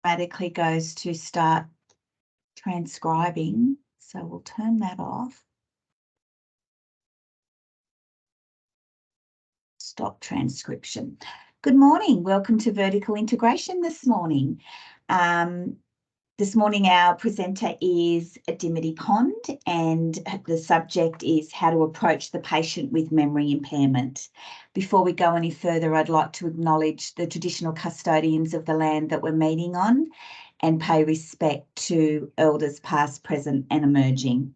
automatically goes to start transcribing. So we'll turn that off. Stop transcription. Good morning. Welcome to Vertical Integration this morning. This morning our presenter is Dimity Pond, and the subject is how to approach the patient with memory impairment. Before we go any further, I'd like to acknowledge the traditional custodians of the land that we're meeting on and pay respect to elders past, present and emerging.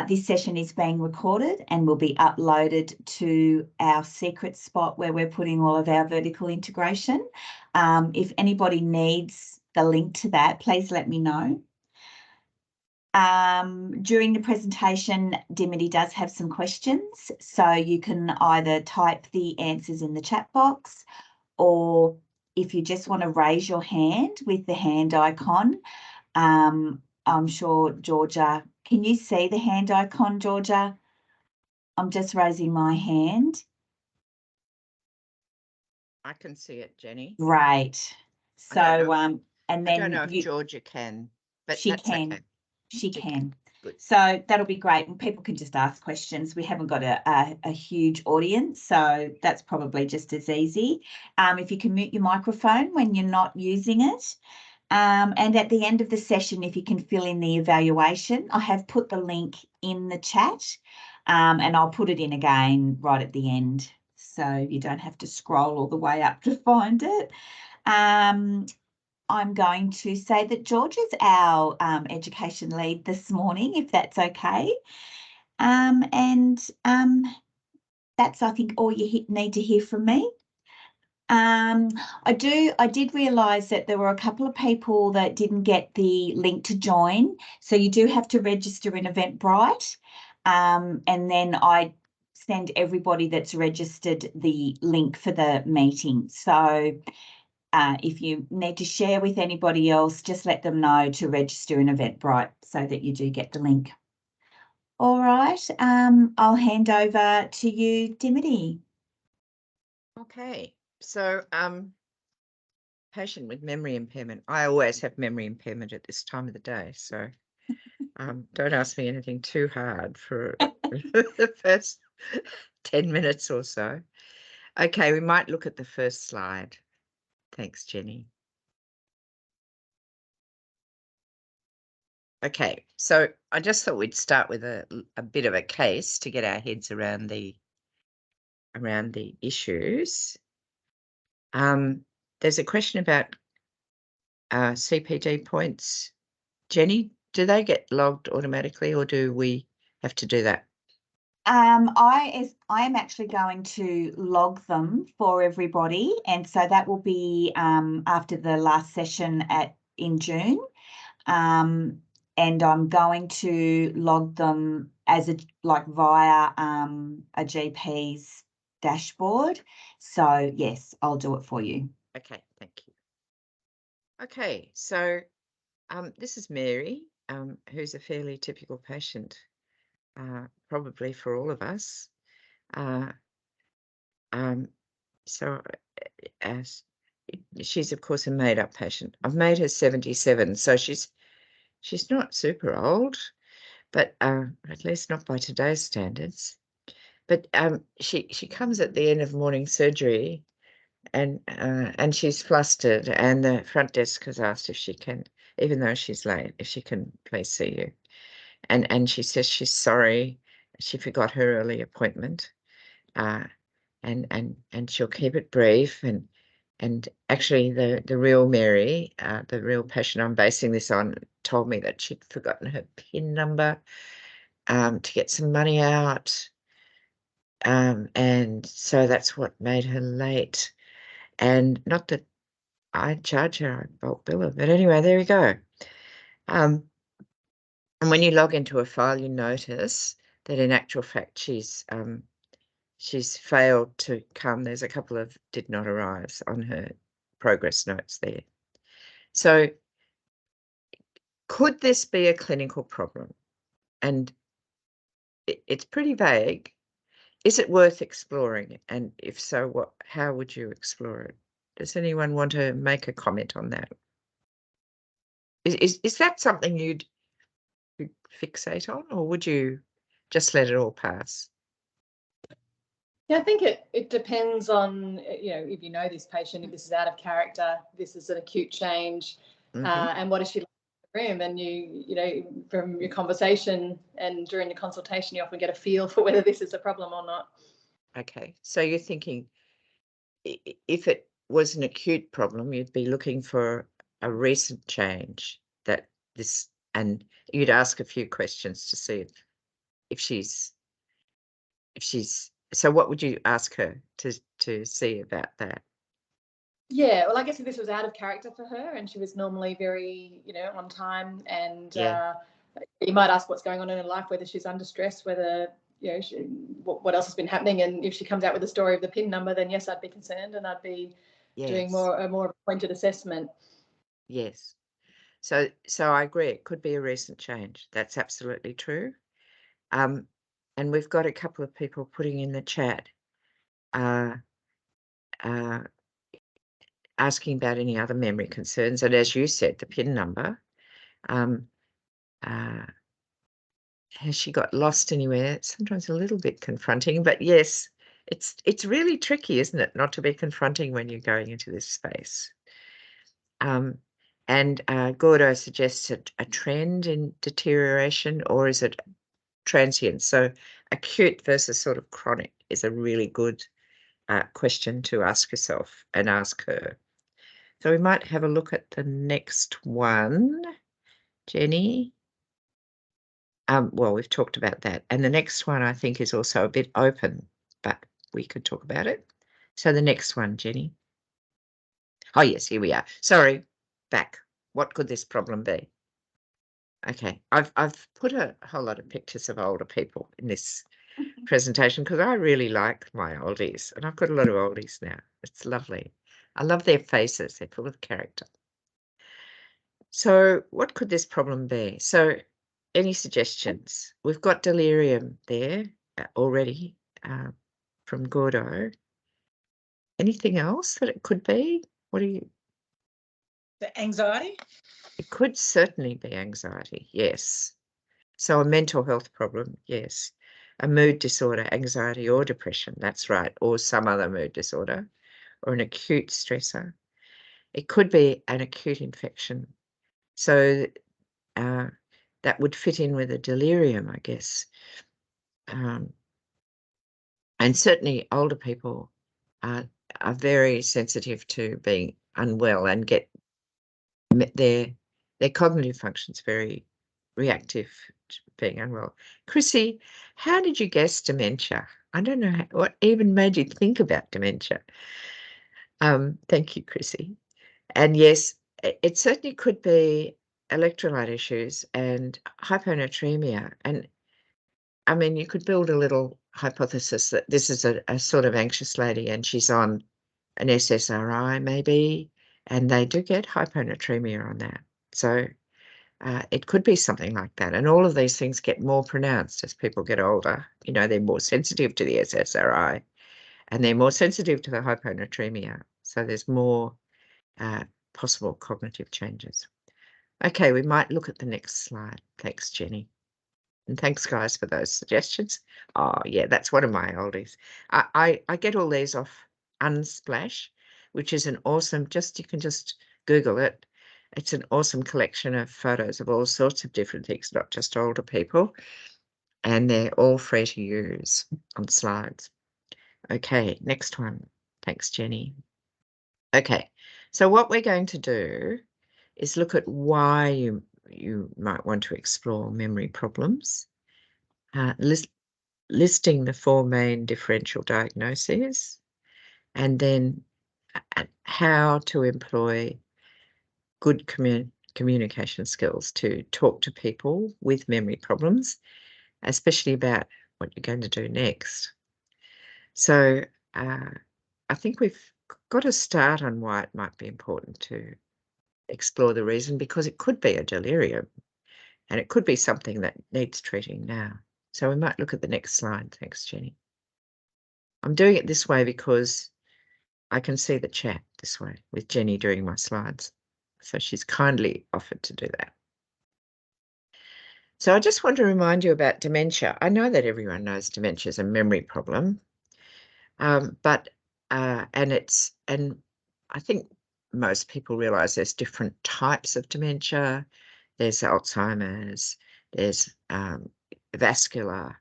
This session is being recorded and will be uploaded to our secret spot where we're putting all of our vertical integration. If anybody needs the link to that, please let me know. During the presentation, Dimity does have some questions, so you can either type the answers in the chat box, or if you just want to raise your hand with the hand icon. I'm sure Georgia, can you see the hand icon, Georgia? I'm just raising my hand. I can see it, Jenny. Great. So, and then I don't know if Georgia can, but she that's can. okay. She can. Good. So that'll be great, and people can just ask questions. We haven't got a huge audience, so that's probably just as easy. If you can mute your microphone when you're not using it. And at the end of the session, if you can fill in the evaluation, I have put the link in the chat, and I'll put it in again right at the end, so you don't have to scroll all the way up to find it. I'm going to say that George is our education lead this morning, if that's okay. That's, I think, all you need to hear from me. I did realise that there were a couple of people that didn't get the link to join, so you do have to register in Eventbrite, and then I send everybody that's registered the link for the meeting. So if you need to share with anybody else, just let them know to register in Eventbrite so that you do get the link. All right, I'll hand over to you, Dimity. Okay, so patient with memory impairment. I always have memory impairment at this time of the day, so don't ask me anything too hard for the first 10 minutes or so. Okay, we might look at the first slide. Thanks, Jenny. Okay, so I just thought we'd start with a bit of a case to get our heads around the issues. There's a question about CPD points. Jenny, do they get logged automatically, or do we have to do that? I am actually going to log them for everybody, and so that will be after the last session in June. And I'm going to log them as via a GP's dashboard. So yes, I'll do it for you. Okay, thank you. Okay, so this is Mary, who's a fairly typical patient, probably for all of us. She's of course a made-up patient. I've made her 77, so she's not super old, but at least not by today's standards. But she comes at the end of morning surgery, and she's flustered, and the front desk has asked if she can, even though she's late, if she can please see you. And she says she's sorry, she forgot her early appointment, and she'll keep it brief. And actually, the real Mary, the real patient I'm basing this on, told me that she'd forgotten her PIN number to get some money out, and so that's what made her late. And not that I charge her, I bulk bill her, but anyway, there we go. And when you log into a file, you notice that in actual fact she's failed to come. There's a couple of did not arrives on her progress notes there. So could this be a clinical problem? And it's pretty vague. Is it worth exploring? And if so, how would you explore it? Does anyone want to make a comment on that? Is that something you'd fixate on, or would you just let it all pass? Yeah, I think it depends on, if you know this patient, if this is out of character, this is an acute change, and what is she like in the room? And you from your conversation and during the consultation, you often get a feel for whether this is a problem or not. Okay, so you're thinking if it was an acute problem, you'd be looking for a recent change and you'd ask a few questions to see if she's. So what would you ask her to see about that? Yeah, well, I guess if this was out of character for her and she was normally very, on time, and you might ask what's going on in her life, whether she's under stress, whether, what else has been happening. And if she comes out with a story of the PIN number, then yes, I'd be concerned and I'd be doing more of a pointed assessment. Yes. So I agree. It could be a recent change. That's absolutely true. And we've got a couple of people putting in the chat asking about any other memory concerns. And as you said, the PIN number. Has she got lost anywhere? It's sometimes a little bit confronting, but yes, it's really tricky, isn't it, not to be confronting when you're going into this space. And Gordo suggests a trend in deterioration, or is it transient? So acute versus sort of chronic is a really good question to ask yourself and ask her. So we might have a look at the next one, Jenny. Well, we've talked about that. And the next one I think is also a bit open, but we could talk about it. So the next one, Jenny. Oh, yes, here we are. Sorry, back. What could this problem be? Okay, I've put a whole lot of pictures of older people in this presentation because I really like my oldies, and I've got a lot of oldies now. It's lovely. I love their faces. They're full of character. So what could this problem be? So any suggestions? We've got delirium there already from Gordo. Anything else that it could be? What do you? The anxiety? It could certainly be anxiety, yes. So a mental health problem, yes. A mood disorder, anxiety or depression, that's right, or some other mood disorder, or an acute stressor. It could be an acute infection. So that would fit in with a delirium, I guess. And certainly older people are very sensitive to being unwell and get their cognitive functions very reactive to being unwell. Chrissy, how did you guess dementia? I don't know what even made you think about dementia. Thank you, Chrissy. And yes, it certainly could be electrolyte issues and hyponatremia. And I mean, you could build a little hypothesis that this is a sort of anxious lady and she's on an SSRI maybe, and they do get hyponatremia on that. So it could be something like that. And all of these things get more pronounced as people get older. They're more sensitive to the SSRI and they're more sensitive to the hyponatremia. So there's more possible cognitive changes. Okay, we might look at the next slide. Thanks, Jenny. And thanks, guys, for those suggestions. Oh, yeah, that's one of my oldies. I get all these off Unsplash, which is an awesome, you can just Google it. It's an awesome collection of photos of all sorts of different things, not just older people. And they're all free to use on slides. Okay, next one. Thanks, Jenny. Okay, so what we're going to do is look at why you might want to explore memory problems, listing the 4 main differential diagnoses, and then how to employ good communication skills to talk to people with memory problems, especially about what you're going to do next. So I think we've got to start on why it might be important to explore the reason, because it could be a delirium and it could be something that needs treating now. So we might look at the next slide. Thanks, Jenny. I'm doing it this way because I can see the chat this way with Jenny doing my slides. So she's kindly offered to do that. So I just want to remind you about dementia. I know that everyone knows dementia is a memory problem, and I think most people realise there's different types of dementia. There's Alzheimer's, there's vascular,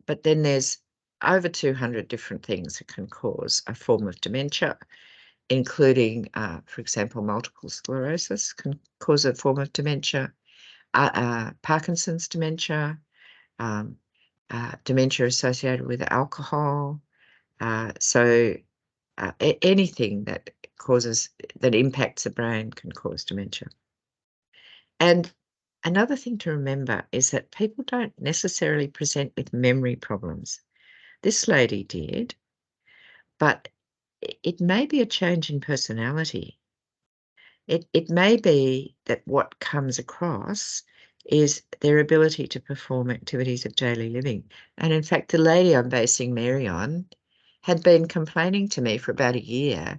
but then there's over 200 different things that can cause a form of dementia, including, for example, multiple sclerosis can cause a form of dementia, Parkinson's dementia, dementia associated with alcohol. Anything that impacts the brain can cause dementia. And another thing to remember is that people don't necessarily present with memory problems. This lady did, but it may be a change in personality. It may be that what comes across is their ability to perform activities of daily living. And in fact, the lady I'm basing Mary on had been complaining to me for about a year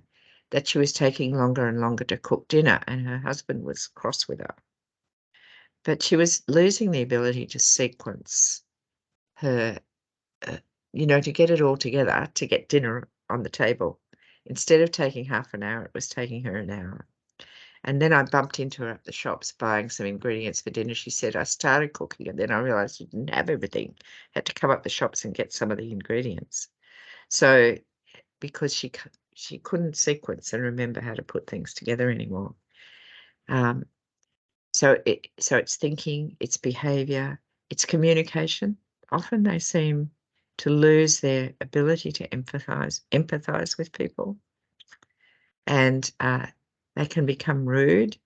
that she was taking longer and longer to cook dinner, and her husband was cross with her. But she was losing the ability to sequence her, to get it all together, to get dinner on the table. Instead of taking half an hour, it was taking her an hour. And then I bumped into her at the shops buying some ingredients for dinner. She said, I started cooking and then I realised I didn't have everything. Had to come up the shops and get some of the ingredients. So because she couldn't sequence and remember how to put things together anymore. So it's thinking, it's behaviour, it's communication. Often they seem to lose their ability to empathise with people. And they can become rude.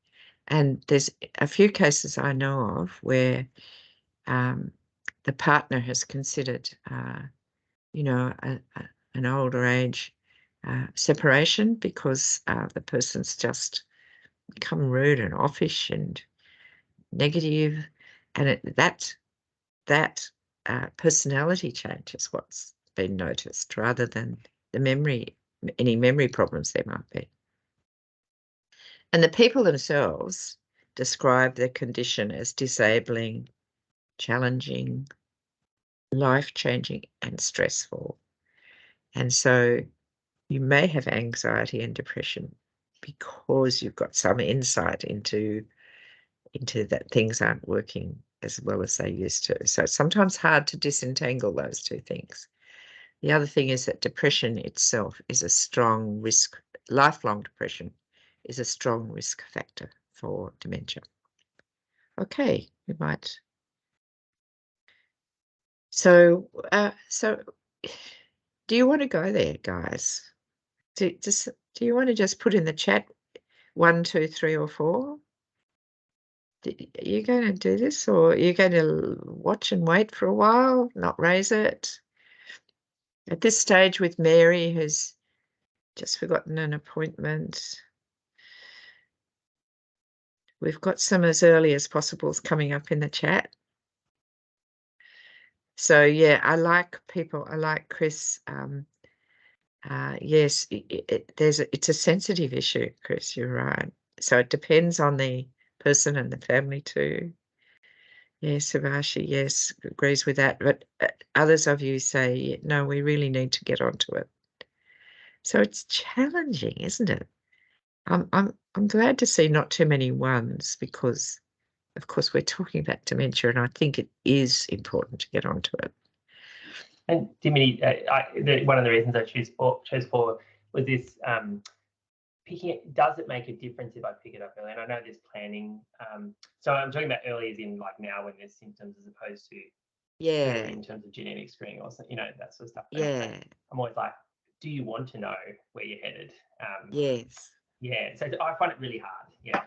And there's a few cases I know of where the partner has considered, an older age separation because the person's just become rude and offish and negative, and that personality change is what's been noticed rather than any memory problems there might be. And the people themselves describe the condition as disabling, challenging, life-changing, and stressful. And so you may have anxiety and depression because you've got some insight into that things aren't working as well as they used to. So it's sometimes hard to disentangle those two things. The other thing is that depression itself is a strong risk, lifelong depression is a strong risk factor for dementia. Okay, we might. So do you want to go there, guys? Do you want to just put in the chat 1, 2, 3, or 4? Are you going to do this, or are you going to watch and wait for a while, not raise it? At this stage with Mary, who's just forgotten an appointment, we've got some as early as possibles coming up in the chat. So yeah, I like people. I like Chris. Yes, it's a sensitive issue, Chris. You're right. So it depends on the person and the family too. Yes, Savashi, yes, agrees with that. But others of you say, no, we really need to get onto it. So it's challenging, isn't it? I'm glad to see not too many ones because, of course, we're talking about dementia, and I think it is important to get onto it. And Dimity, one of the reasons I chose 4 was this picking it. Does it make a difference if I pick it up early? And I know there's planning. So I'm talking about early as in like now when there's symptoms, as opposed to early in terms of genetic screening or that sort of stuff. But I'm always like, do you want to know where you're headed? Yes. Yeah. So I find it really hard. Yeah.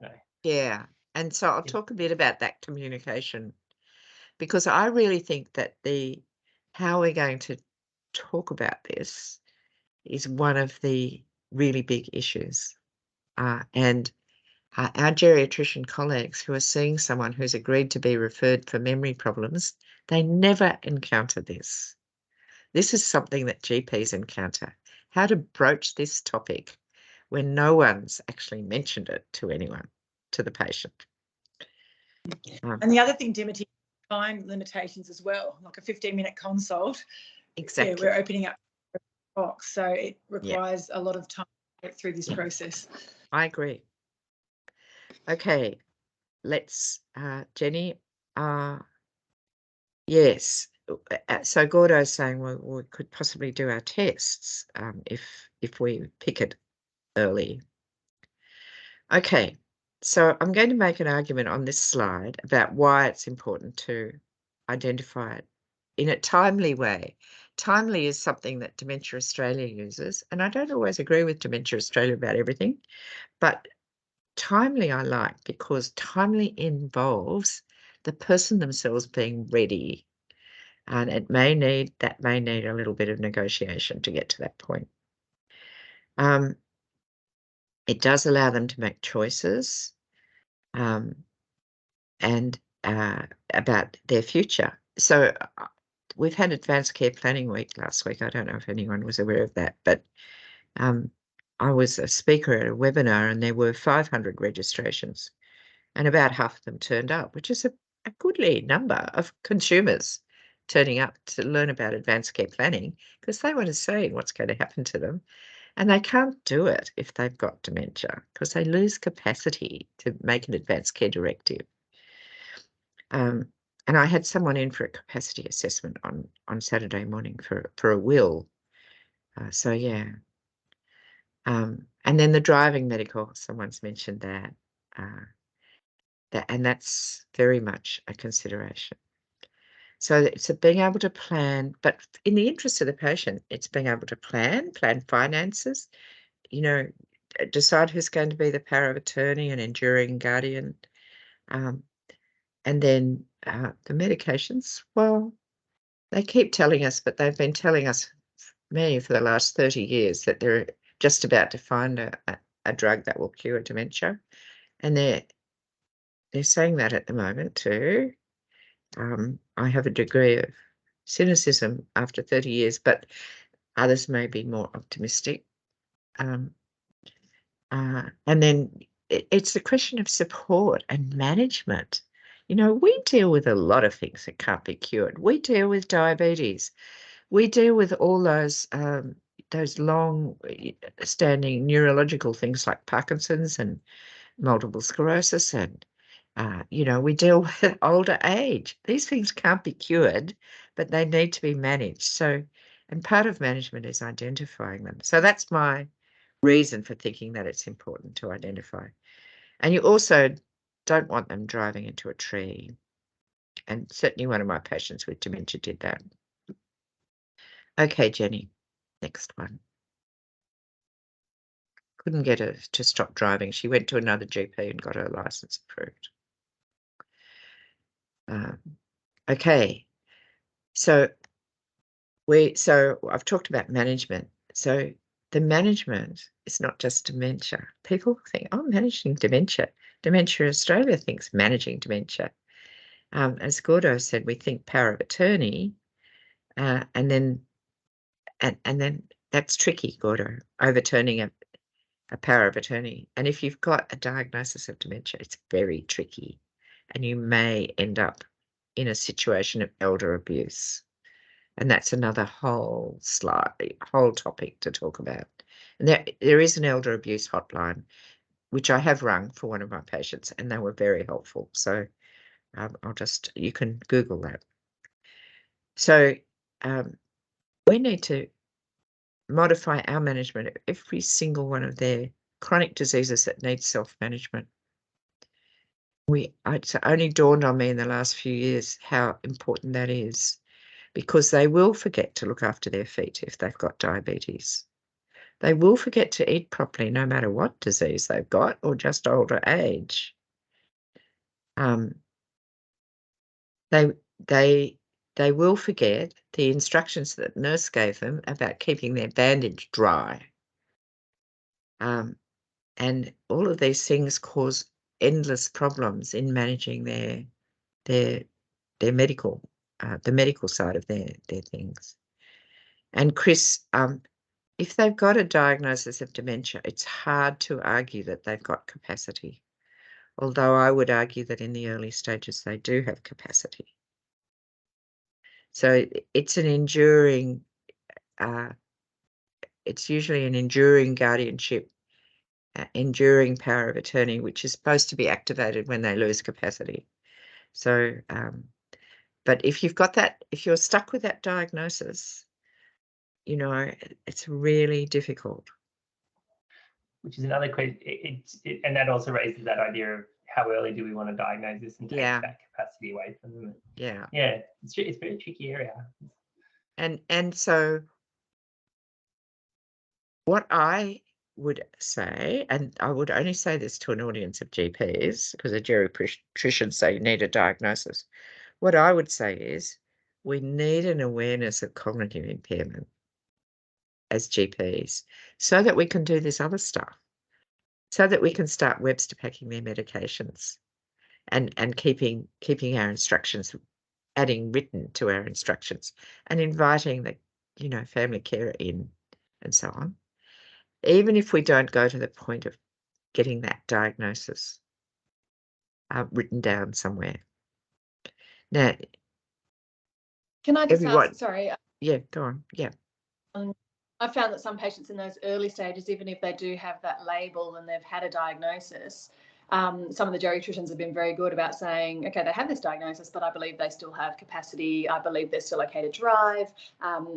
No. Yeah. And so I'll talk a bit about that communication, because I really think that how we're going to talk about this is one of the really big issues. And our geriatrician colleagues who are seeing someone who's agreed to be referred for memory problems, they never encounter this. This is something that GPs encounter. How to broach this topic when no one's actually mentioned it to anyone, to the patient. And the other thing, Dementia, time limitations as well, like a 15-minute consult. Exactly. Yeah, we're opening up the box, so it requires a lot of time to get through this process. I agree. Okay, let's, Jenny, yes. So Gordo's saying, well, we could possibly do our tests if we pick it early. Okay, so I'm going to make an argument on this slide about why it's important to identify it in a timely way. Timely is something that Dementia Australia uses, and I don't always agree with Dementia Australia about everything, but timely I like because timely involves the person themselves being ready. And that may need a little bit of negotiation to get to that point. It does allow them to make choices and about their future. So we've had Advanced Care Planning Week last week. I don't know if anyone was aware of that, but I was a speaker at a webinar and there were 500 registrations and about half of them turned up, which is a goodly number of consumers turning up to learn about advanced care planning because they want to see what's going to happen to them. And they can't do it if they've got dementia because they lose capacity to make an advanced care directive. And I had someone in for a capacity assessment on Saturday morning for a will. So, yeah. And then the driving medical, someone's mentioned that. And that's very much a consideration. So it's being able to plan, but in the interest of the patient, it's being able to plan finances, decide who's going to be the power of attorney and enduring guardian. And then the medications, well, they keep telling us, but they've been telling us, me, for the last 30 years that they're just about to find a drug that will cure dementia. And they're saying that at the moment too. I have a degree of cynicism after 30 years, but others may be more optimistic. And then it's the question of support and management. We deal with a lot of things that can't be cured. We deal with diabetes. We deal with all those long-standing neurological things like Parkinson's and multiple sclerosis and we deal with older age. These things can't be cured, but they need to be managed. So, and part of management is identifying them. So that's my reason for thinking that it's important to identify. And you also don't want them driving into a tree. And certainly one of my patients with dementia did that. Okay, Jenny, next one. Couldn't get her to stop driving. She went to another GP and got her license approved. Okay, so I've talked about management. So the management is not just dementia. People think, oh, managing dementia. Dementia Australia thinks managing dementia. As Gordo said, we think power of attorney, and then that's tricky, Gordo, overturning a power of attorney. And if you've got a diagnosis of dementia, it's very tricky, and you may end up in a situation of elder abuse. And that's another whole topic to talk about. And there is an elder abuse hotline, which I have rung for one of my patients, and they were very helpful. So you can Google that. So we need to modify our management of every single one of their chronic diseases that need self-management. It's only dawned on me in the last few years how important that is, because they will forget to look after their feet if they've got diabetes. They will forget to eat properly no matter what disease they've got or just older age. They will forget the instructions that nurse gave them about keeping their bandage dry. And all of these things cause endless problems in managing their medical, the medical side of their things. And Chris, if they've got a diagnosis of dementia, it's hard to argue that they've got capacity. Although I would argue that in the early stages they do have capacity. So it's an enduring, it's usually an enduring guardianship, enduring power of attorney, which is supposed to be activated when they lose capacity. So, but if you've got that, if you're stuck with that diagnosis, you know, it's really difficult. Which is another question, and that also raises that idea of how early do we want to diagnose this and take that capacity away from them. Yeah. Yeah, it's a very tricky area. And so what I would say, and I would only say this to an audience of GPs, because a geriatrician say you need a diagnosis. What I would say is we need an awareness of cognitive impairment as GPs so that we can do this other stuff, so that we can start Webster packing their medications and keeping our instructions, adding written to our instructions and inviting the, you know, family carer in and so on. Even if we don't go to the point of getting that diagnosis written down somewhere. Now, can I just ask, sorry? Yeah, go on. Yeah. I found that some patients in those early stages, even if they do have that label and they've had a diagnosis, some of the geriatricians have been very good about saying, okay, they have this diagnosis, but I believe they still have capacity. I believe they're still okay to drive,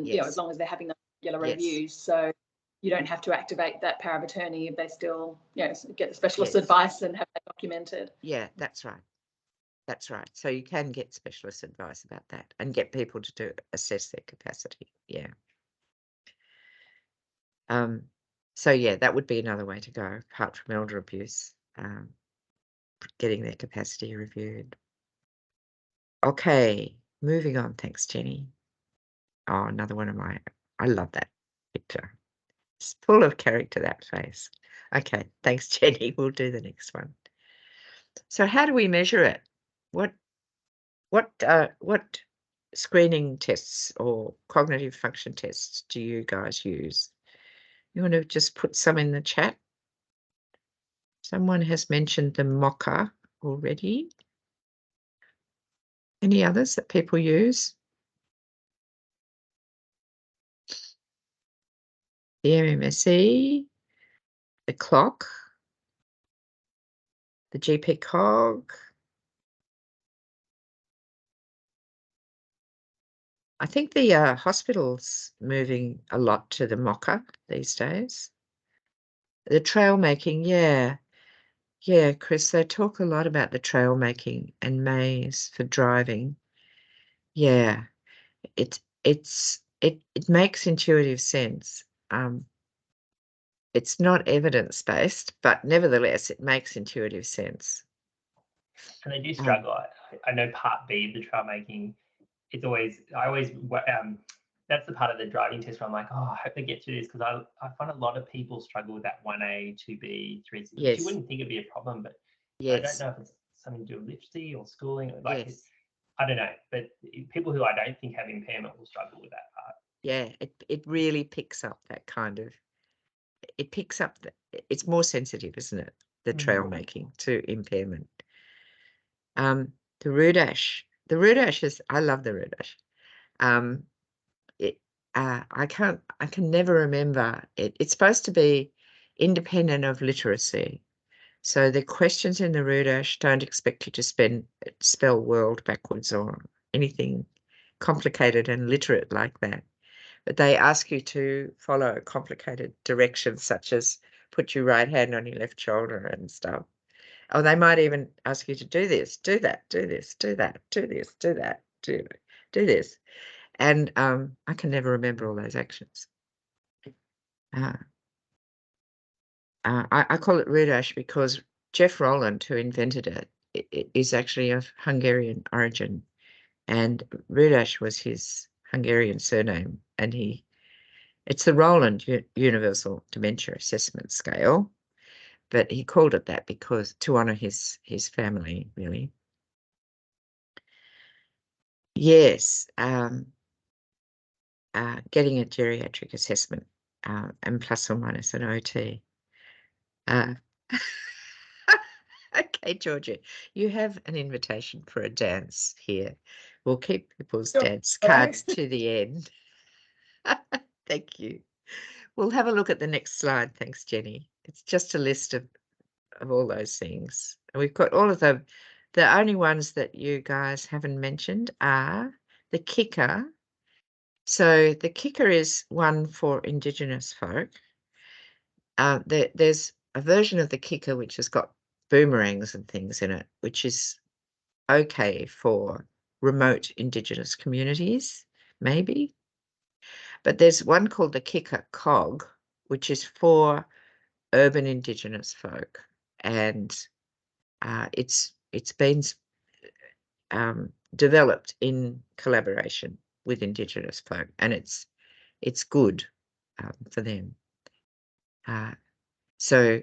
you know, as long as they're having the regular reviews. So you don't have to activate that power of attorney if they still, you know, get specialist advice and have that documented. Yeah, that's right. That's right. So you can get specialist advice about that and get people to assess their capacity. Yeah. So yeah, that would be another way to go, apart from elder abuse, getting their capacity reviewed. Okay, moving on. Thanks, Jenny. Oh, another one of I love that picture. It's full of character, that face. Okay, thanks, Jenny. We'll do the next one. So how do we measure it? What screening tests or cognitive function tests do you guys use? You want to just put some in the chat? Someone has mentioned the MOCA already. Any others that people use? The MMSE, the clock, the GP cog. I think the hospital's moving a lot to the MOCA these days. The trail making, yeah. Yeah, Chris, they talk a lot about the trail making and maze for driving. Yeah, it makes intuitive sense. It's not evidence-based, but nevertheless, it makes intuitive sense. And they do struggle. I know part B of the trail making, it's always, that's the part of the driving test where I'm like, oh, I hope they get through this, because I find a lot of people struggle with that 1A, 2B, 3C, which you wouldn't think it'd be a problem, but I don't know if it's something to do with literacy or schooling. Like, I don't know, but people who I don't think have impairment will struggle with that part. Yeah, it really picks up that kind of, it picks up, it's more sensitive, isn't it? The trail making to impairment. The Rudash. The Rudash is, I love the Rudash. I can never remember it. It's supposed to be independent of literacy. So the questions in the Rudash don't expect you to spell world backwards or anything complicated and literate like that. But they ask you to follow complicated directions, such as put your right hand on your left shoulder and stuff. Or they might even ask you to do this, do that, do this, do that, do this, do that, do this. And I can never remember all those actions. I call it Rudash because Jeff Roland, who invented it, is actually of Hungarian origin, and Rudash was his Hungarian surname, and it's the Roland Universal Dementia Assessment Scale, but he called it that because to honour his family, really. Yes, getting a geriatric assessment and plus or minus an OT. Okay, Georgia, you have an invitation for a dance here. We'll keep people's dance cards to the end. Thank you. We'll have a look at the next slide. Thanks, Jenny. It's just a list of all those things. And we've got all of them. The only ones that you guys haven't mentioned are the kicker. So the kicker is one for Indigenous folk. There's a version of the kicker which has got boomerangs and things in it, which is okay for remote Indigenous communities, maybe. But there's one called the kicker cog, which is for urban Indigenous folk, and it's been developed in collaboration with Indigenous folk, and it's good for them. So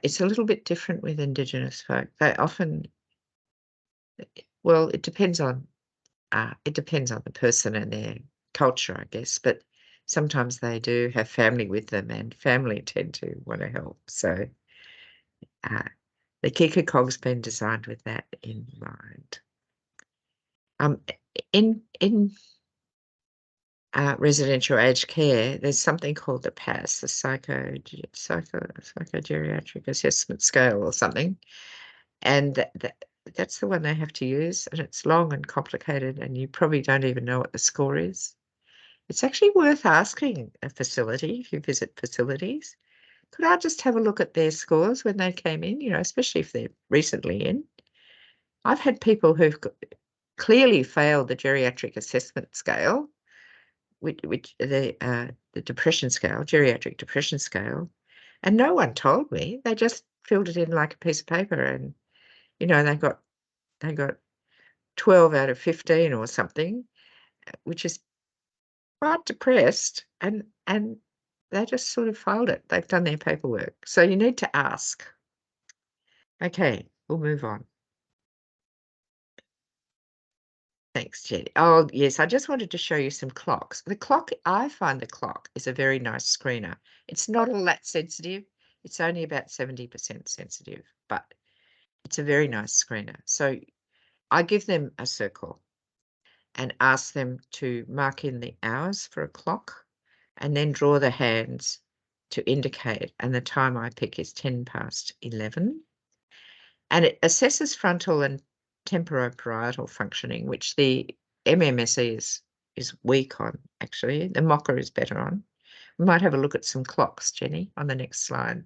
it's a little bit different with Indigenous folk. They often, well, it depends on the person and their culture, I guess, but sometimes they do have family with them, and family tend to want to help. So the kicker cog's been designed with that in mind. In residential aged care, there's something called the PASS, the psychogeriatric assessment scale or something, and that's the one they have to use, and it's long and complicated, and you probably don't even know what the score is. It's actually worth asking a facility, if you visit facilities, could I just have a look at their scores when they came in, you know, especially if they're recently in. I've had people who've clearly failed the geriatric assessment scale, which the depression scale, geriatric depression scale, and no one told me. They just filled it in like a piece of paper, and you know, they got 12 out of 15 or something, which is quite depressed, and they just sort of failed it. They've done their paperwork. So you need to ask. Okay, we'll move on. Thanks, Jenny. Oh, yes, I just wanted to show you some clocks. The clock, I find the clock is a very nice screener. It's not all that sensitive. It's only about 70% sensitive, but it's a very nice screener. So I give them a circle and ask them to mark in the hours for a clock and then draw the hands to indicate, and the time I pick is 10:11. And it assesses frontal and temporoparietal functioning, which the MMSE is weak on, actually. The MOCA is better on. We might have a look at some clocks, Jenny, on the next slide.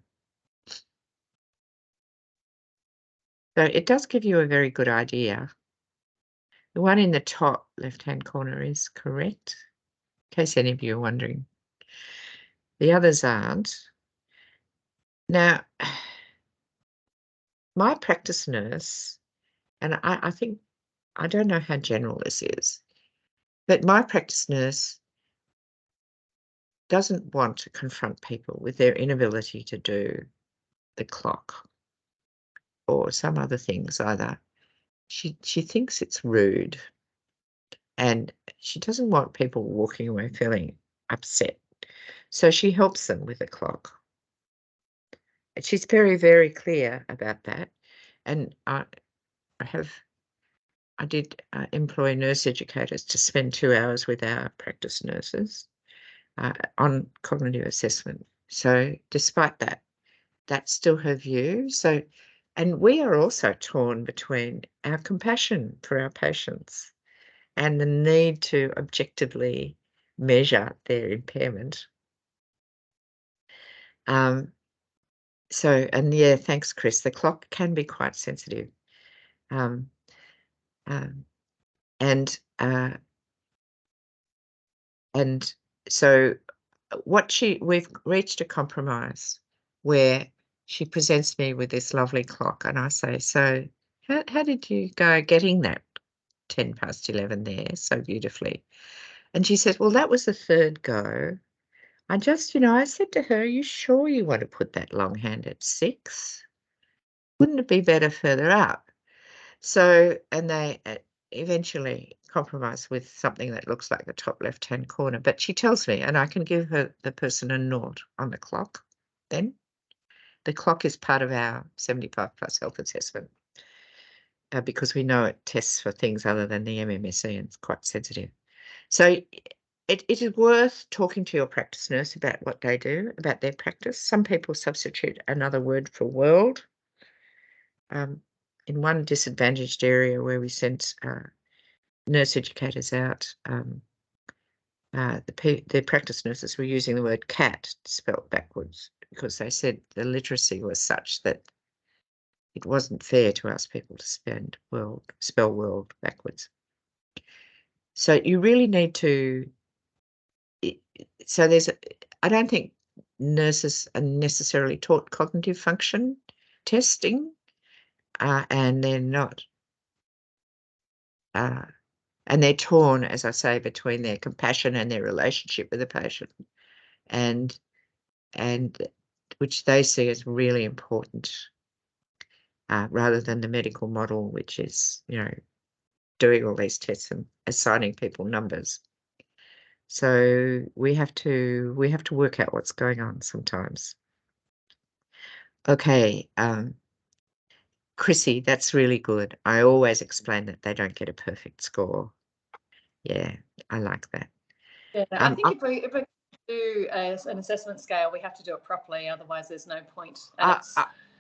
So it does give you a very good idea. The one in the top left-hand corner is correct, in case any of you are wondering. The others aren't. Now, my practice nurse, and I think, I don't know how general this is, but my practice nurse doesn't want to confront people with their inability to do the clock or some other things either. She thinks it's rude, and she doesn't want people walking away feeling upset. So she helps them with the clock. She's very, very clear about that. And I did employ nurse educators to spend 2 hours with our practice nurses on cognitive assessment. So despite that, that's still her view. So, and we are also torn between our compassion for our patients and the need to objectively measure their impairment. So, and yeah, thanks, Chris. The clock can be quite sensitive. And so we've reached a compromise where she presents me with this lovely clock, and I say, so how did you go getting that 10:11 there so beautifully? And she said, well, that was the third go. I just, I said to her, are you sure you want to put that long hand at 6? Wouldn't it be better further up? So, and they eventually compromise with something that looks like the top left-hand corner, but she tells me, and I can give the person a naught on the clock. Then the clock is part of our 75 plus health assessment because we know it tests for things other than the MMSE and it's quite sensitive. So it is worth talking to your practice nurse about what they do, about their practice. Some people substitute another word for world. In one disadvantaged area where we sent nurse educators out, the practice nurses were using the word cat spelled backwards because they said the literacy was such that it wasn't fair to ask people to spell world backwards. So you really need to. So I don't think nurses are necessarily taught cognitive function testing, and they're not. And they're torn, as I say, between their compassion and their relationship with the patient, and which they see as really important, rather than the medical model, which is, doing all these tests and assigning people numbers. So we have to work out what's going on sometimes. Okay, Chrissy, that's really good. I always explain that they don't get a perfect score. Yeah, I like that. Yeah, I think if we do an assessment scale, we have to do it properly. Otherwise, there's no point.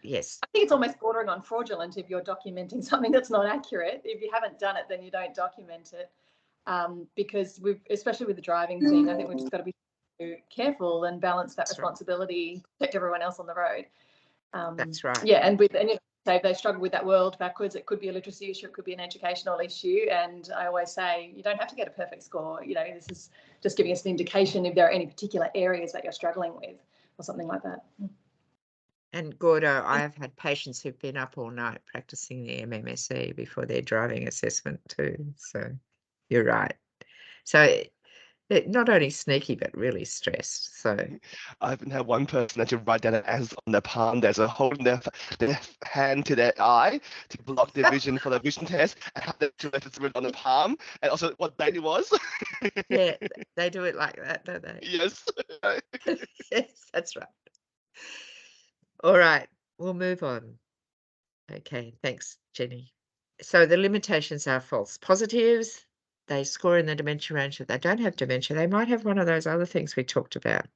Yes. I think it's almost bordering on fraudulent if you're documenting something that's not accurate. If you haven't done it, then you don't document it. Because especially with the driving thing, I think we've just got to be careful and balance that responsibility, protect everyone else on the road. That's right. Yeah, and say if they struggle with that world backwards, it could be a literacy issue, it could be an educational issue. And I always say you don't have to get a perfect score. This is just giving us an indication if there are any particular areas that you're struggling with or something like that. And Gordo, I have had patients who've been up all night practicing the MMSE before their driving assessment too. So you're right. So they're not only sneaky, but really stressed. So I even had one person actually write down an answer on their palm. There's a holding their hand to their eye to block their vision for the vision test, and have them to let it on the palm, and also what date it was. Yeah, they do it like that, don't they? Yes. Yes, that's right. All right, we'll move on. Okay, thanks, Jenny. So the limitations are false positives. They score in the dementia range. If they don't have dementia, they might have one of those other things we talked about,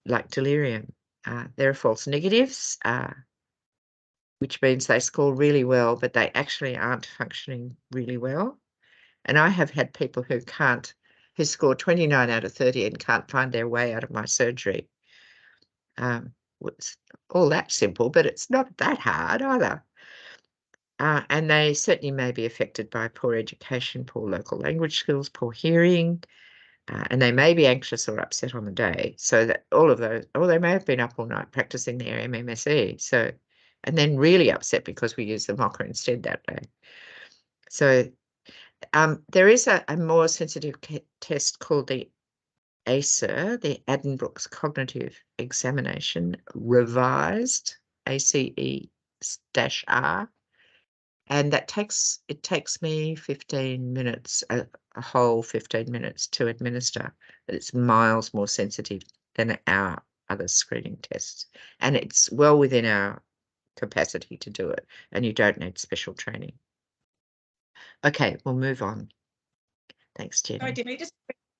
like delirium. There are false negatives, which means they score really well, but they actually aren't functioning really well. And I have had people who score 29 out of 30 and can't find their way out of my surgery. It's all that simple, but it's not that hard either. And they certainly may be affected by poor education, poor local language skills, poor hearing, and they may be anxious or upset on the day. So that all of those, or they may have been up all night practicing their MMSE. So, and then really upset because we use the mocker instead that day. So there is a more sensitive test called the ACER, the Addenbrooke's Cognitive Examination, revised, ACE-R. And it takes me 15 minutes, a whole 15 minutes to administer. It's miles more sensitive than our other screening tests. And it's well within our capacity to do it. And you don't need special training. Okay, we'll move on. Thanks, Jenny. Sorry, Jenny,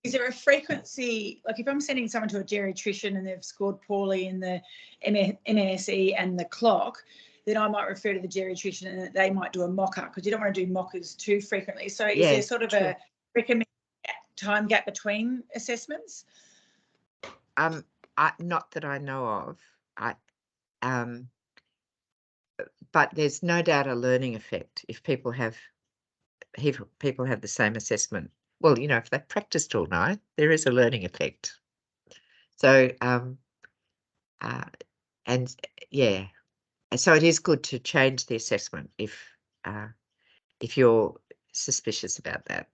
is there a frequency, like if I'm sending someone to a geriatrician and they've scored poorly in the MMSE and the clock, then I might refer to the geriatrician and they might do a mocker, because you don't want to do mockers too frequently. So is there sort of a recommended time gap between assessments? Not that I know of. But there's no doubt a learning effect if people have the same assessment. Well, if they've practiced all night, there is a learning effect. So, so it is good to change the assessment if you're suspicious about that.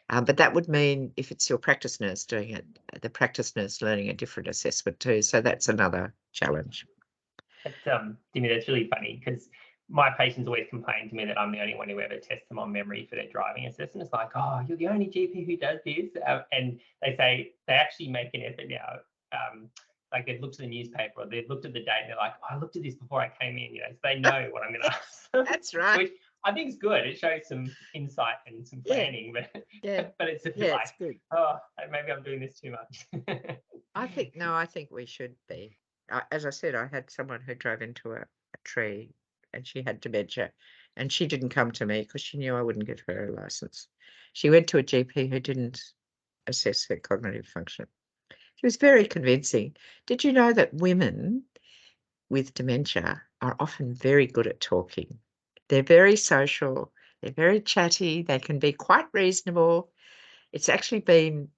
But that would mean if it's your practice nurse doing it, the practice nurse learning a different assessment too. So that's another challenge. Jimmy, that's really funny because my patients always complain to me that I'm the only one who ever tests them on memory for their driving assessment. It's like, oh, you're the only GP who does this. And they say they actually make an effort now. Like they've looked at the newspaper or they've looked at the date and they're like, oh, I looked at this before I came in, so they know what I'm going to ask them. That's right. Which I think is good. It shows some insight and some planning, but it's a bit like, it's good. oh, maybe I'm doing this too much. I think we should be. As I said, I had someone who drove into a tree and she had dementia, and she didn't come to me because she knew I wouldn't give her a license. She went to a GP who didn't assess her cognitive function. She was very convincing. Did you know that women with dementia are often very good at talking? They're very social, they're very chatty, they can be quite reasonable. It's actually been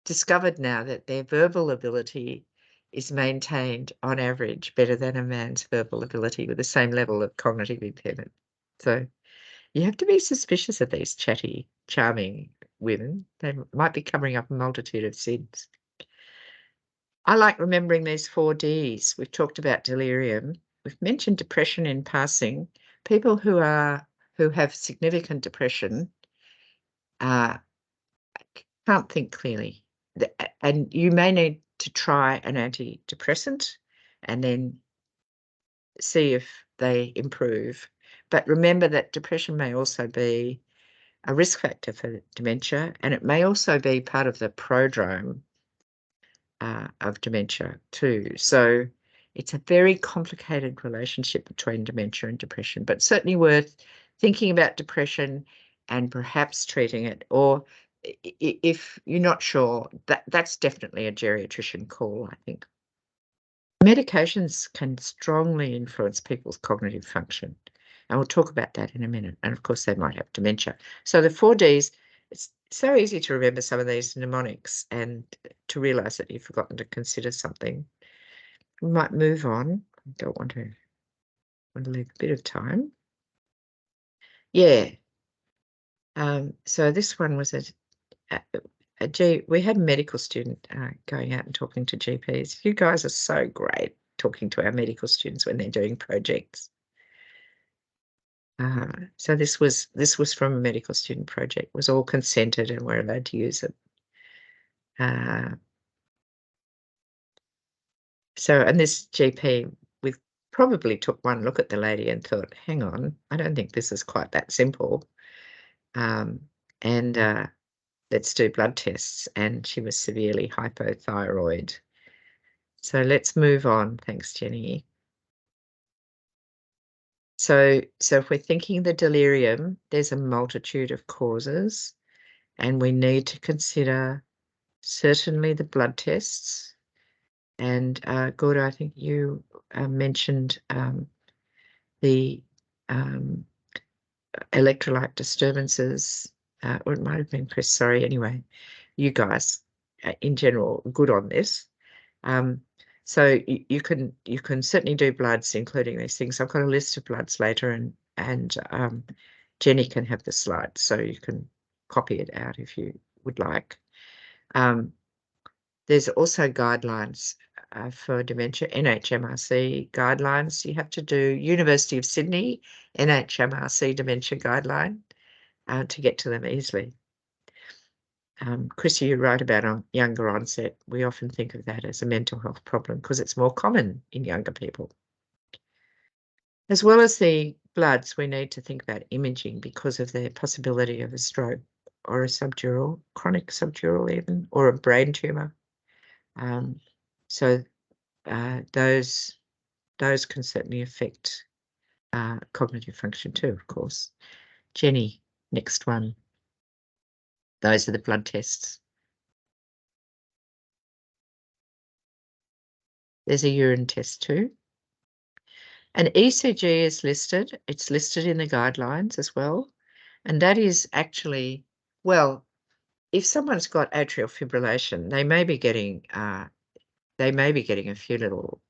discovered now that their verbal ability is maintained on average better than a man's verbal ability with the same level of cognitive impairment. So you have to be suspicious of these chatty, charming women. They might be covering up a multitude of sins. I like remembering these 4 Ds. We've talked about delirium. We've mentioned depression in passing. People who have significant depression can't think clearly. And you may need to try an antidepressant and then see if they improve. But remember that depression may also be a risk factor for dementia, and it may also be part of the prodrome of dementia too. So it's a very complicated relationship between dementia and depression, but certainly worth thinking about depression and perhaps treating it. Or if you're not sure, that's definitely a geriatrician call, I think. Medications can strongly influence people's cognitive function, and we'll talk about that in a minute. And of course, they might have dementia. So the 4 Ds, it's so easy to remember some of these mnemonics and to realise that you've forgotten to consider something. We might move on. I don't want to leave a bit of time. Yeah. So this one was we had a medical student going out and talking to GPs. You guys are so great talking to our medical students when they're doing projects. So this was from a medical student project. It was all consented and we're allowed to use it. And this GP, we probably took one look at the lady and thought, hang on, I don't think this is quite that simple. Let's do blood tests. And she was severely hypothyroid. So let's move on. Thanks, Jenny. So if we're thinking the delirium, there's a multitude of causes, and we need to consider certainly the blood tests. And Gordo, I think you mentioned the electrolyte disturbances, or it might have been Chris, sorry, anyway. You guys, in general, good on this. So you can certainly do bloods, including these things. I've got a list of bloods later, and Jenny can have the slides, so you can copy it out if you would like. There's also guidelines for dementia, NHMRC guidelines. You have to do University of Sydney NHMRC dementia guideline to get to them easily. Chrissy, you're right about younger onset. We often think of that as a mental health problem because it's more common in younger people. As well as the bloods, we need to think about imaging because of the possibility of a stroke or a subdural, chronic subdural even, or a brain tumour. So those can certainly affect cognitive function too, of course. Jenny, next one. Those are the blood tests. There's a urine test too. An ECG is listed. It's listed in the guidelines as well. And that is actually, well, if someone's got atrial fibrillation, they may be getting a few little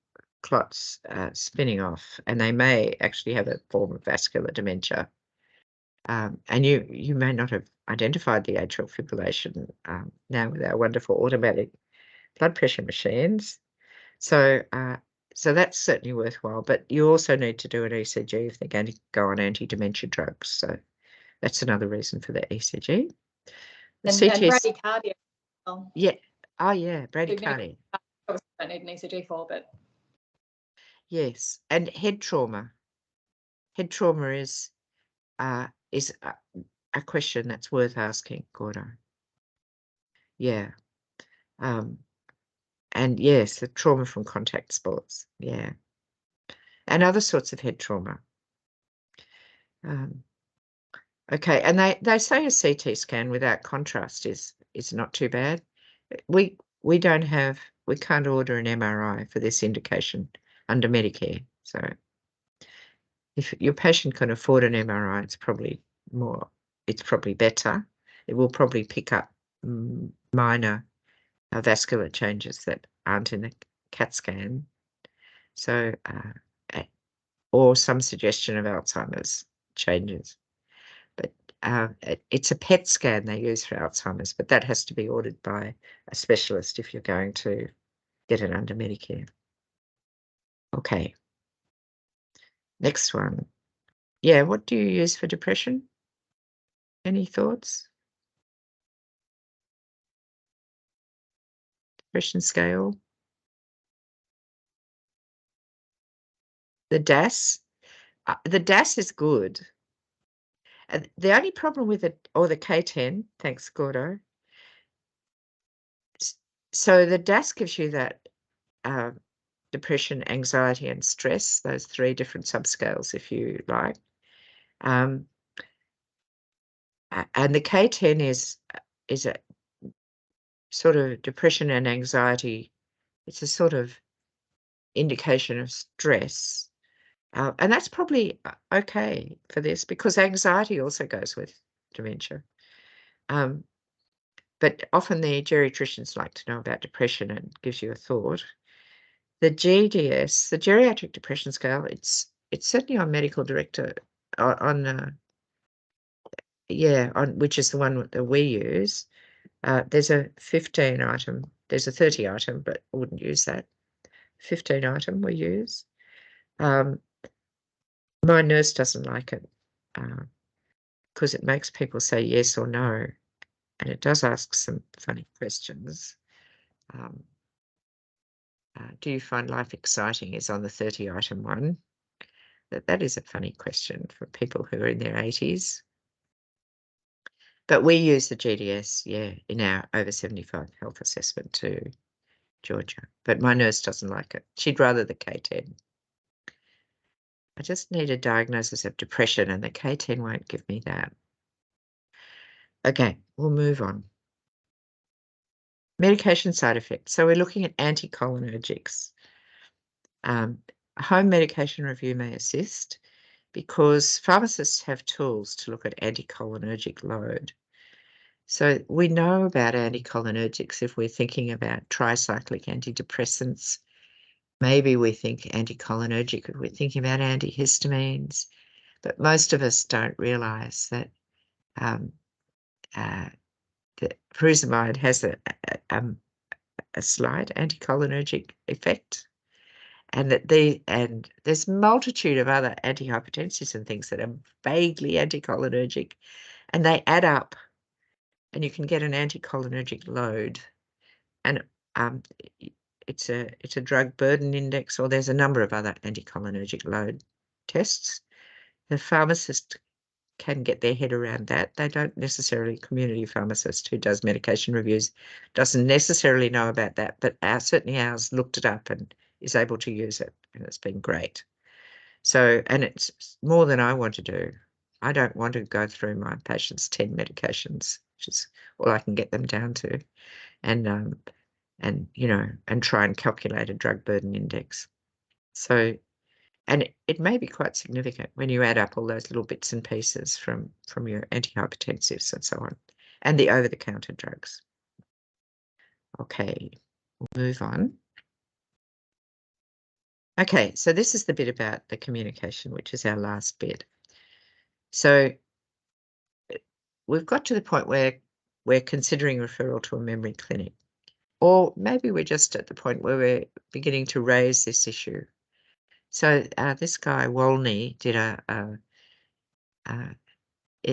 clots spinning off, and they may actually have a form of vascular dementia. And you may not have identified the atrial fibrillation now with our wonderful automatic blood pressure machines. So so that's certainly worthwhile, but you also need to do an ECG if they're going to go on anti-dementia drugs. So that's another reason for the ECG. The And CTS, bradycardia. Well, yeah. Oh, yeah, significant- bradycardia. obviously don't need an ECG for, but Yes, and head trauma. Head trauma is a question that's worth asking, Gordo. Yeah. And yes, the trauma from contact sports. Yeah. And other sorts of head trauma. Okay, and they say a CT scan without contrast is not too bad. We can't order an MRI for this indication under Medicare. So if your patient can afford an MRI, it's probably better. It will probably pick up minor vascular changes that aren't in the CAT scan. So, or some suggestion of Alzheimer's changes. But it's a PET scan they use for Alzheimer's, but that has to be ordered by a specialist if you're going to get it under Medicare. Okay. Next one. Yeah, what do you use for depression? Any thoughts? Depression scale? The DAS? The DAS is good. The only problem with it, or the K10, thanks, Gordo. So the DAS gives you that depression, anxiety, and stress, those 3 different subscales, if you like. And the K10 is a sort of depression and anxiety. It's a sort of indication of stress. And that's probably okay for this because anxiety also goes with dementia. But often the geriatricians like to know about depression and gives you a thought. The GDS, the Geriatric Depression Scale, it's certainly on Medical Director which is the one that we use. There's a 15 item, there's a 30 item, but I wouldn't use that. 15 item we use. My nurse doesn't like it because it makes people say yes or no, and it does ask some funny questions. Do you find life exciting is on the 30 item one. That is a funny question for people who are in their 80s. But we use the GDS, in our over 75 health assessment too, Georgia. But my nurse doesn't like it. She'd rather the K10. I just need a diagnosis of depression and the K10 won't give me that. Okay, we'll move on. Medication side effects. So we're looking at anticholinergics. Home medication review may assist because pharmacists have tools to look at anticholinergic load. So we know about anticholinergics if we're thinking about tricyclic antidepressants. Maybe we think anticholinergic if we're thinking about antihistamines, but most of us don't realise that the furosemide has a slight anticholinergic effect, and there's a multitude of other antihypertensives and things that are vaguely anticholinergic, and they add up, and you can get an anticholinergic load, and it's a drug burden index, or there's a number of other anticholinergic load tests. The pharmacist can get their head around that. They don't necessarily, community pharmacist who does medication reviews doesn't necessarily know about that, but certainly ours looked it up and is able to use it, and it's been great. So, and it's more than I want to do. I don't want to go through my patients' 10 medications, which is all I can get them down to, and try and calculate a drug burden index. So, and it may be quite significant when you add up all those little bits and pieces from your antihypertensives and so on, and the over-the-counter drugs. Okay, we'll move on. Okay, so this is the bit about the communication, which is our last bit. So we've got to the point where we're considering referral to a memory clinic. or maybe we're just at the point where we're beginning to raise this issue. So this guy, Wolney, did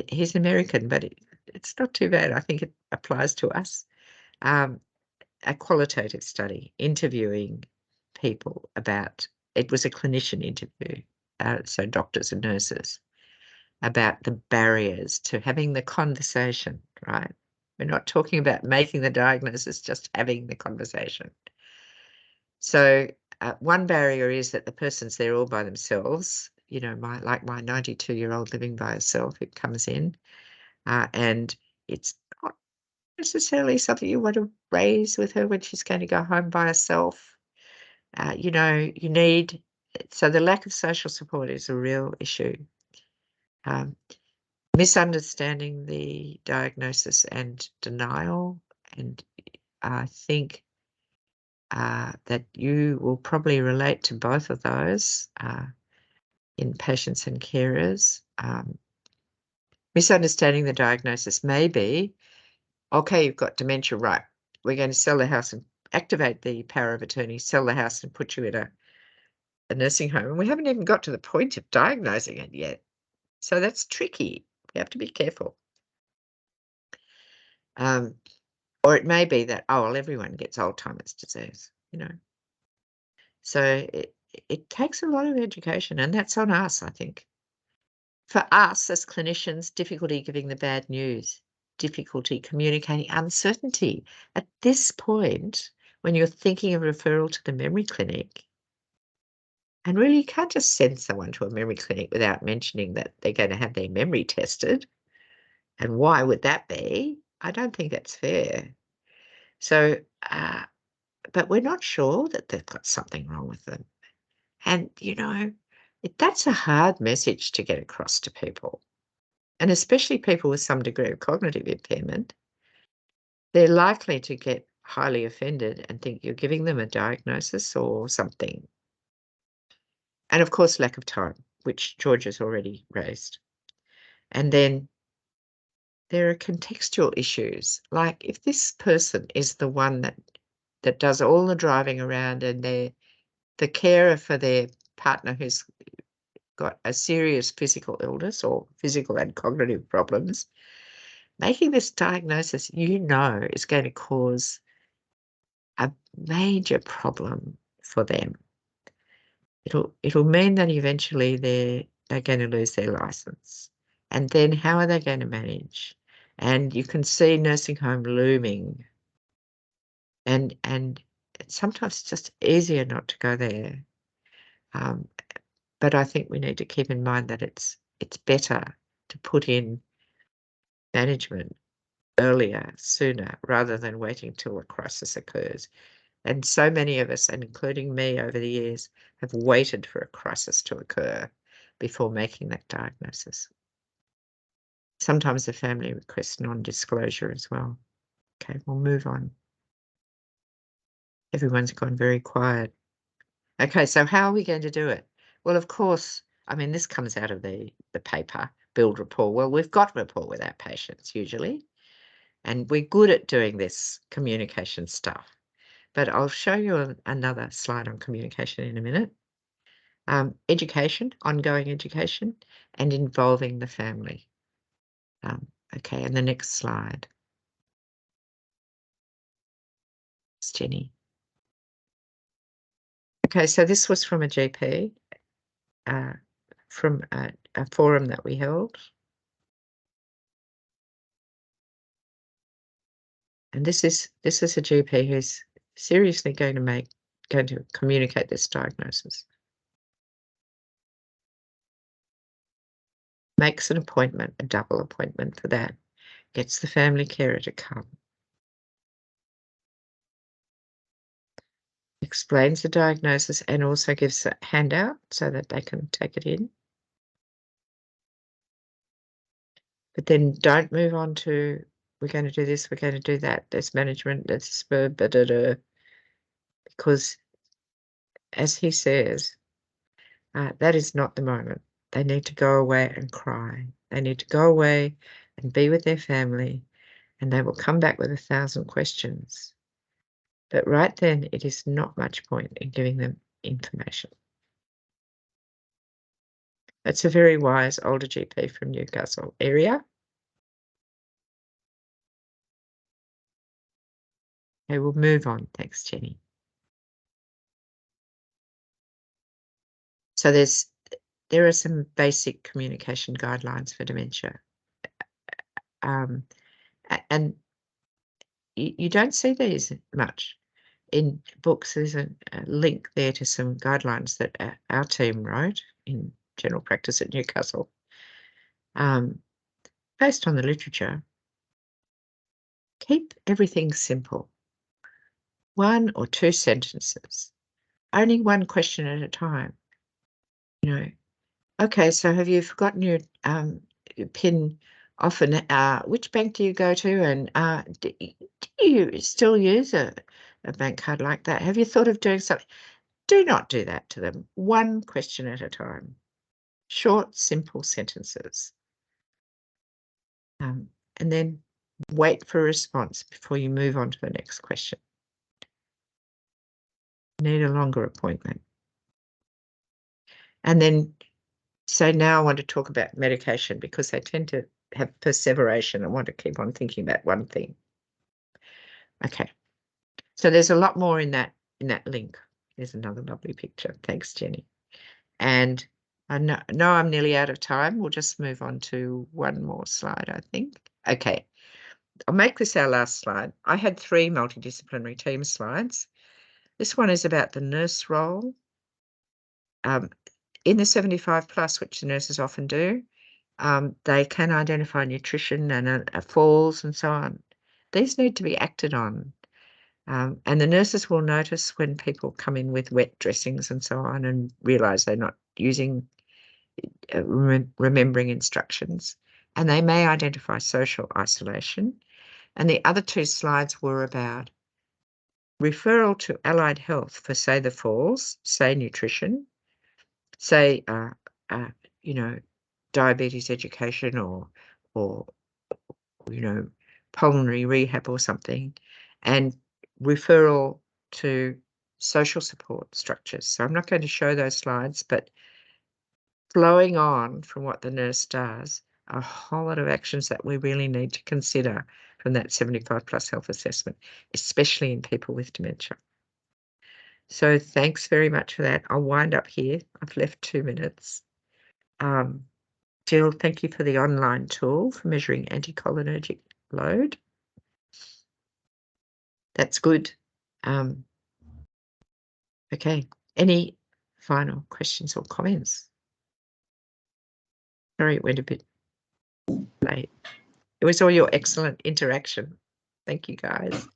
he's American, but it's not too bad. I think it applies to us. A qualitative study interviewing people about, it was a clinician interview, so doctors and nurses, about the barriers to having the conversation, right? We're not talking about making the diagnosis, just having the conversation. So one barrier is that the person's there all by themselves, you know, like my 92-year-old living by herself who comes in, and it's not necessarily something you want to raise with her when she's going to go home by herself. You know, so the lack of social support is a real issue. Misunderstanding the diagnosis and denial, and I think that you will probably relate to both of those in patients and carers. Misunderstanding the diagnosis may be, okay, you've got dementia, right, we're going to sell the house and activate the power of attorney, sell the house and put you in a nursing home. And we haven't even got to the point of diagnosing it yet. So that's tricky. We have to be careful. Or it may be that, oh, well, everyone gets Alzheimer's disease, you know. So it takes a lot of education, and that's on us, I think. For us as clinicians, difficulty giving the bad news, difficulty communicating uncertainty. At this point, when you're thinking of referral to the memory clinic, and really you can't just send someone to a memory clinic without mentioning that they're going to have their memory tested. And why would that be? I don't think that's fair. So, but we're not sure that they've got something wrong with them. And, you know, that's a hard message to get across to people. And especially people with some degree of cognitive impairment, they're likely to get highly offended and think you're giving them a diagnosis or something. And of course, lack of time, which George has already raised. And then there are contextual issues, like if this person is the one that does all the driving around and they're the carer for their partner who's got a serious physical illness or physical and cognitive problems, making this diagnosis, you know, is going to cause a major problem for them. It'll mean that eventually they're going to lose their license. And then how are they going to manage? And you can see nursing home looming. And sometimes it's just easier not to go there. But I think we need to keep in mind that it's better to put in management earlier, sooner, rather than waiting till a crisis occurs. And so many of us, and including me over the years, have waited for a crisis to occur before making that diagnosis. Sometimes the family requests non-disclosure as well. Okay, we'll move on. Everyone's gone very quiet. Okay, so how are we going to do it? Well, of course, I mean, this comes out of the paper, build rapport. Well, we've got rapport with our patients usually, and we're good at doing this communication stuff. But I'll show you another slide on communication in a minute. Education, ongoing education, and involving the family. Okay, and the next slide. It's Jenny. Okay, so this was from a GP, from a forum that we held. And this is a GP who's seriously going to communicate this diagnosis. Makes an appointment, a double appointment for that. Gets the family carer to come. Explains the diagnosis and also gives a handout so that they can take it in. But then don't move on to, we're going to do this, we're going to do that, there's management, there's because as he says, that is not the moment. They need to go away and cry. They need to go away and be with their family, and they will come back with 1,000 questions. But right then, it is not much point in giving them information. That's a very wise older GP from Newcastle area. Okay, we'll move on. Thanks, Jenny. So there are some basic communication guidelines for dementia. And you don't see these much in books. There's a link there to some guidelines that our team wrote in general practice at Newcastle, based on the literature. Keep everything simple. 1 or 2 sentences, only one question at a time. You know, okay, so have you forgotten your PIN often? Which bank do you go to? And do you still use a bank card like that? Have you thought of doing something? Do not do that to them. One question at a time. Short, simple sentences. And then wait for a response before you move on to the next question. Need a longer appointment. And then say, now I want to talk about medication, because they tend to have perseveration and want to keep on thinking about one thing. Okay. So there's a lot more in that link. There's another lovely picture. Thanks, Jenny. And I know I'm nearly out of time. We'll just move on to one more slide, I think. Okay. I'll make this our last slide. I had 3 multidisciplinary team slides. This one is about the nurse role. In the 75 plus, which the nurses often do, they can identify nutrition and falls and so on. These need to be acted on. And the nurses will notice when people come in with wet dressings and so on and realise they're not using, remembering instructions. And they may identify social isolation. And the other 2 slides were about referral to allied health for, say, the falls, say nutrition, say, you know, diabetes education or, you know, pulmonary rehab or something, and referral to social support structures. So I'm not going to show those slides, but flowing on from what the nurse does, a whole lot of actions that we really need to consider from that 75 plus health assessment, especially in people with dementia. So thanks very much for that. I'll wind up here. I've left 2 minutes. Jill, thank you for the online tool for measuring anticholinergic load. That's good. Okay, any final questions or comments? Sorry, it went a bit late. It was all your excellent interaction. Thank you, guys.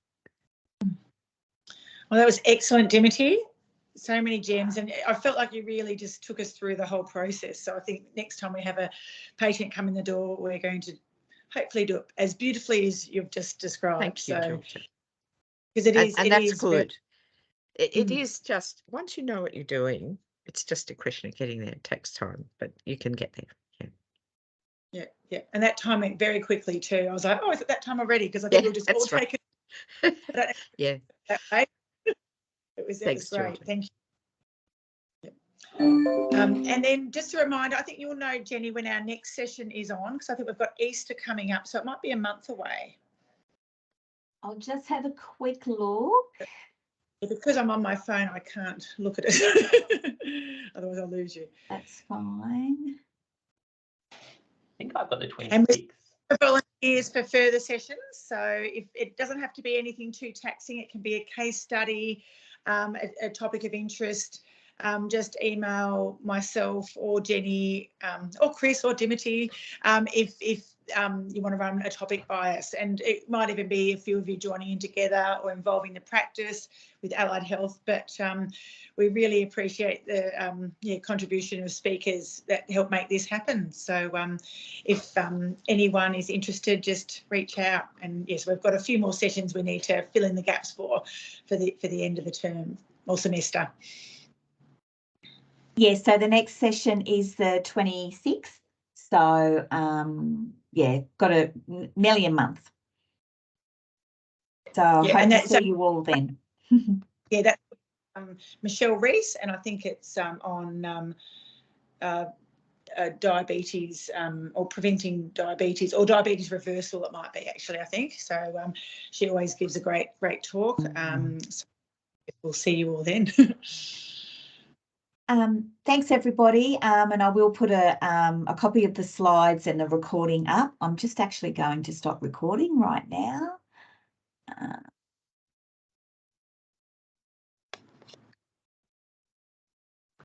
Well, that was excellent, Dementia. So many gems, and I felt like you really just took us through the whole process. So I think next time we have a patient come in the door, we're going to hopefully do it as beautifully as you've just described. Thank you, Georgia. Because it is, and that's good. It is just, once you know what you're doing, it's just a question of getting there. It takes time, but you can get there. Yeah. And that time went very quickly too. I was like, oh, is it that time already? Because I think we'll just all take it. Yeah. It was Thanks, great. Georgia. Thank you. And then just a reminder, I think you'll know, Jenny, when our next session is on, because I think we've got Easter coming up, so it might be a month away. I'll just have a quick look. Because I'm on my phone, I can't look at it. Otherwise, I'll lose you. That's fine. I think I've got the 26th. And we're volunteers for further sessions. So if it doesn't have to be anything too taxing, it can be a case study, a topic of interest. Just email myself or Jenny or Chris or Dementia if you want to run a topic by us. And it might even be a few of you joining in together or involving the practice with allied health. But we really appreciate the contribution of speakers that help make this happen. So if anyone is interested, just reach out. And yes, we've got a few more sessions we need to fill in the gaps for the end of the term or semester. Yes, so the next session is the 26th. So, yeah, got nearly a month. So I hope to see you all then. Yeah, that's Michelle Reese, and I think it's on diabetes or preventing diabetes or diabetes reversal. It might be actually, I think. So she always gives a great talk. So we'll see you all then. Thanks everybody, and I will put a copy of the slides and the recording up. I'm just actually going to stop recording right now.